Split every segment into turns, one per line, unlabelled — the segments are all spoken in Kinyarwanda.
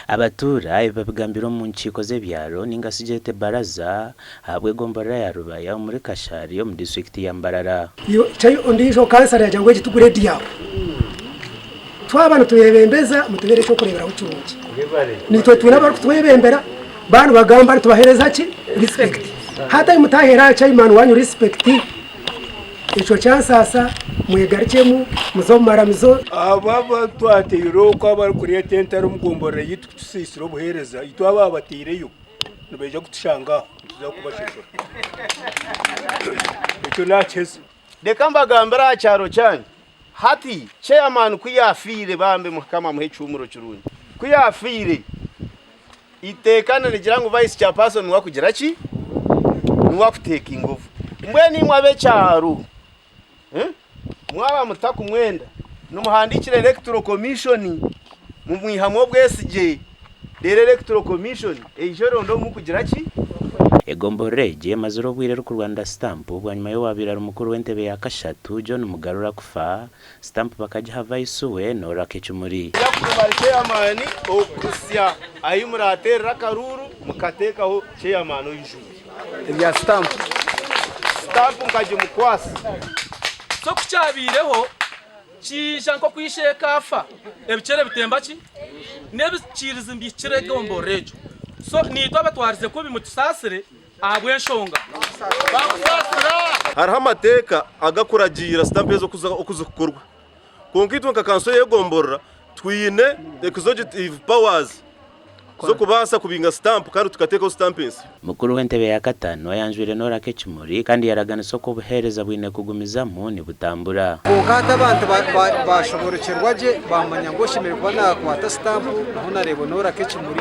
abatura babigambira mu nkiko z'ebyaro ningasigete baraza habwe gombora ya Rubaya muri Kashari yo mu district ya Mbarara
yo cyayo ondisho kansara ya jangwe gitugure diyawo twabana tuyebembeza mutubere cyo kurebera ucuruki nitwe tunaba twebembera bantu bagamba tubahereza ki respect hata mutahera chairman wanyu respect ico chansasa mwegarikemu muzomara mizo
ababa twatiro ko abari kuri tentara umugombora yitusisiro buhereza ito aba batireyo nubeje gutushanga tuzakubashishura icyo nakeze
reka mbagambira cyaro cyane hati chairman kuyafire bambe mukama muhe cyumuro cyurundi kuyafire itekana rigira ngo vice chairperson wakugira ki nuwakuteka ingovu mwe ni mwabe cyaro mwaba mutaka umwenda numuhandikire electoral commission mu mwihamo bwesije electoral commission ejoro ndo mukugira ki
egombore je mazuro bwire ku Rwanda stamp bwanyuma yo wabira umukuru w'entebe ya Kashatu John Mugarura kufa stamp bakaje hava isuwe nora kecumuri
yakubarite amani okusya ayumuraterera karuru mukatekaho chairman y'ijuru ya stamp ngaje mukwasi
so kucyabireho kisha nko kwishekafa ebicere bitemba ki nebiciriza mbikire gomborejo so nitwa batwarize ko bimutusasire abwenshonga
hariho amateka agakuragira stamp zo kuzukorwa konkitwa kakanso yegombora twine executive powers zo kubasa kubinga stamp kandi tukateka stampings
mukuru w'entebe ya Katano yanjwire nora kecumuri kandi yaragana soko buhereza bwine kugumizamo ni butambura
ukata abantu bashoborokerwaje bamanya ngo shimirwa na kwata stamp aho narebo nora kecumuri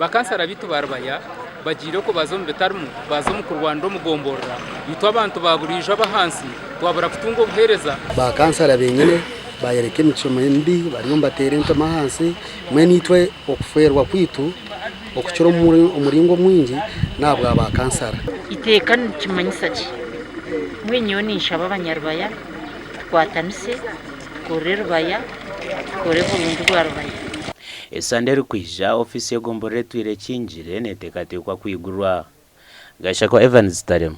bakansara bitu barabaya bagire ko bazombe tarmu bazomu ku Rwanda mugombora yitwa abantu baburije abahansi twabura kutungo buhereza
bakansara benyine bayereke micomo mbi bariyumba terento mahansi mwe nitwe okuferwa kwitu okucura umuringo mwingi nabwo abakansara
iteka nikimanyisaki mwenyoni nshaba abanyarubaya twatanise kore Rubaya kore Burundi rwa Rubaya
esandere kwija ofisi yo gombore twire kinjire netekatekwa kwigurwa gasha ko Evans Tarema.